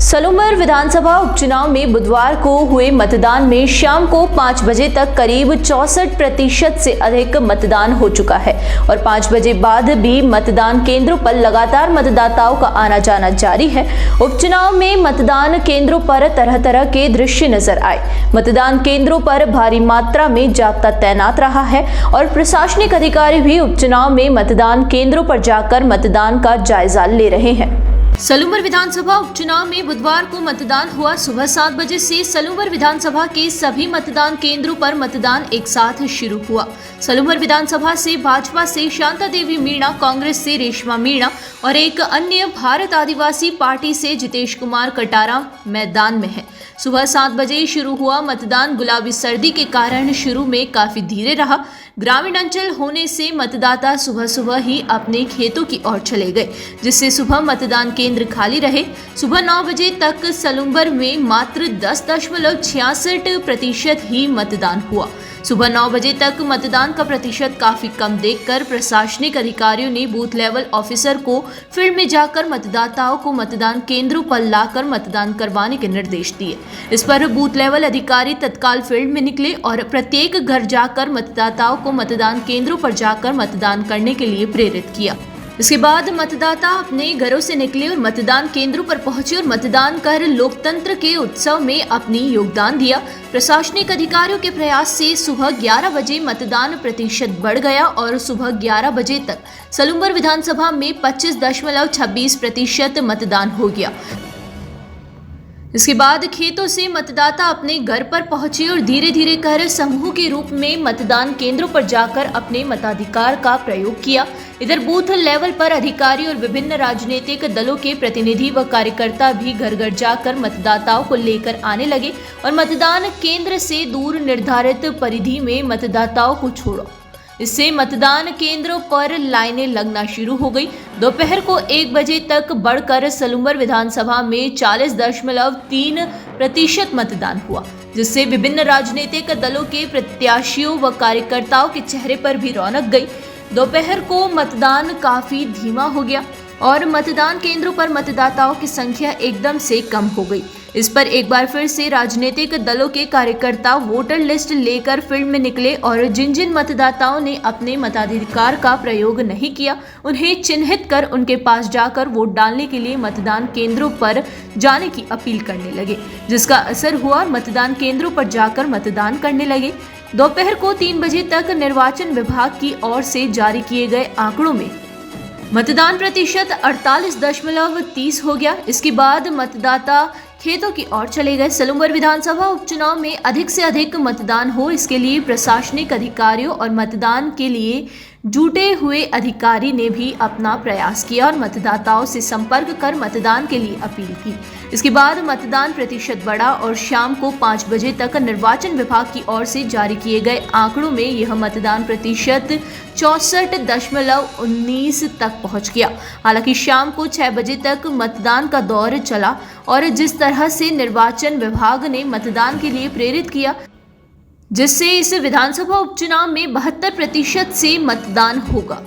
सलूमर विधानसभा उपचुनाव में बुधवार को हुए मतदान में शाम को 5 बजे तक करीब 64% से अधिक मतदान हो चुका है और 5 बजे बाद भी मतदान केंद्रों पर लगातार मतदाताओं का आना जाना जारी है। उपचुनाव में मतदान केंद्रों पर तरह तरह के दृश्य नजर आए। मतदान केंद्रों पर भारी मात्रा में जाब्ता तैनात रहा है और प्रशासनिक अधिकारी भी उपचुनाव में मतदान केंद्रों पर जाकर मतदान का जायजा ले रहे हैं। सलूमर विधानसभा उपचुनाव में बुधवार को मतदान हुआ। सुबह 7 बजे से सलूमर विधानसभा के सभी मतदान केंद्रों पर मतदान एक साथ शुरू हुआ। सलूमर विधानसभा से भाजपा से शांता देवी मीणा, कांग्रेस से रेशमा मीणा और एक अन्य भारत आदिवासी पार्टी से जितेश कुमार कटारा मैदान में है। सुबह 7 बजे शुरू हुआ मतदान गुलाबी सर्दी के कारण शुरू में काफी धीरे रहा। ग्रामीण अंचल होने से मतदाता सुबह सुबह ही अपने खेतों की ओर चले गए, जिससे सुबह मतदान केंद्र खाली रहे। सुबह 9 बजे तक सलूमर में मात्र 10.66% ही मतदान हुआ। सुबह 9 बजे तक मतदान का प्रतिशत काफी कम देखकर प्रशासनिक अधिकारियों ने बूथ लेवल ऑफिसर को फील्ड में जाकर मतदाताओं को मतदान केंद्रों पर लाकर मतदान करवाने के निर्देश दिए। इस पर बूथ लेवल अधिकारी तत्काल फील्ड में निकले और प्रत्येक घर जाकर मतदाताओं को मतदान केंद्रों पर जाकर मतदान करने के लिए प्रेरित किया। इसके बाद मतदाता अपने घरों से निकले और मतदान केंद्रों पर पहुंचे और मतदान कर लोकतंत्र के उत्सव में अपनी योगदान दिया। प्रशासनिक अधिकारियों के प्रयास से सुबह 11 बजे मतदान प्रतिशत बढ़ गया और सुबह 11 बजे तक सलूमर विधानसभा में 25.26% मतदान हो गया। इसके बाद खेतों से मतदाता अपने घर पर पहुंचे और धीरे धीरे कर समूह के रूप में मतदान केंद्रों पर जाकर अपने मताधिकार का प्रयोग किया। इधर बूथ लेवल पर अधिकारी और विभिन्न राजनीतिक दलों के प्रतिनिधि व कार्यकर्ता भी घर घर जाकर मतदाताओं को लेकर आने लगे और मतदान केंद्र से दूर निर्धारित परिधि में मतदाताओं को छोड़ा। इससे मतदान केंद्रों पर लाइनें लगना शुरू हो गई। दोपहर को 1 बजे तक बढ़कर सलूमर विधानसभा में 40.3% मतदान हुआ, जिससे विभिन्न राजनीतिक दलों के प्रत्याशियों व कार्यकर्ताओं के चेहरे पर भी रौनक गई। दोपहर को मतदान काफी धीमा हो गया और मतदान केंद्रों पर मतदाताओं की संख्या एकदम से कम हो गई। इस पर एक बार फिर से राजनीतिक दलों के कार्यकर्ता वोटर लिस्ट लेकर फील्ड में निकले और जिन जिन मतदाताओं ने अपने मताधिकार का प्रयोग नहीं किया, उन्हें चिन्हित कर उनके पास जाकर वोट डालने के लिए मतदान केंद्रों पर जाने की अपील करने लगे, जिसका असर हुआ। मतदान केंद्रों पर जाकर मतदान करने लगे। दोपहर को 3 बजे तक निर्वाचन विभाग की ओर से जारी किए गए आंकड़ों में मतदान प्रतिशत 48.30 हो गया। इसके बाद मतदाता खेतों की ओर चले गए। सलूमर विधानसभा उपचुनाव में अधिक से अधिक मतदान हो, इसके लिए प्रशासनिक अधिकारियों और मतदान के लिए जुटे हुए अधिकारी ने भी अपना प्रयास किया और मतदाताओं से संपर्क कर मतदान के लिए अपील की। इसके बाद मतदान प्रतिशत बढ़ा और शाम को 5 बजे तक निर्वाचन विभाग की ओर से जारी किए गए आंकड़ों में यह मतदान प्रतिशत 64.19 तक पहुंच गया। हालांकि शाम को 6 बजे तक मतदान का दौर चला और जिस तरह से निर्वाचन विभाग ने मतदान के लिए प्रेरित किया, जिससे इस विधानसभा उपचुनाव में 72% से मतदान होगा।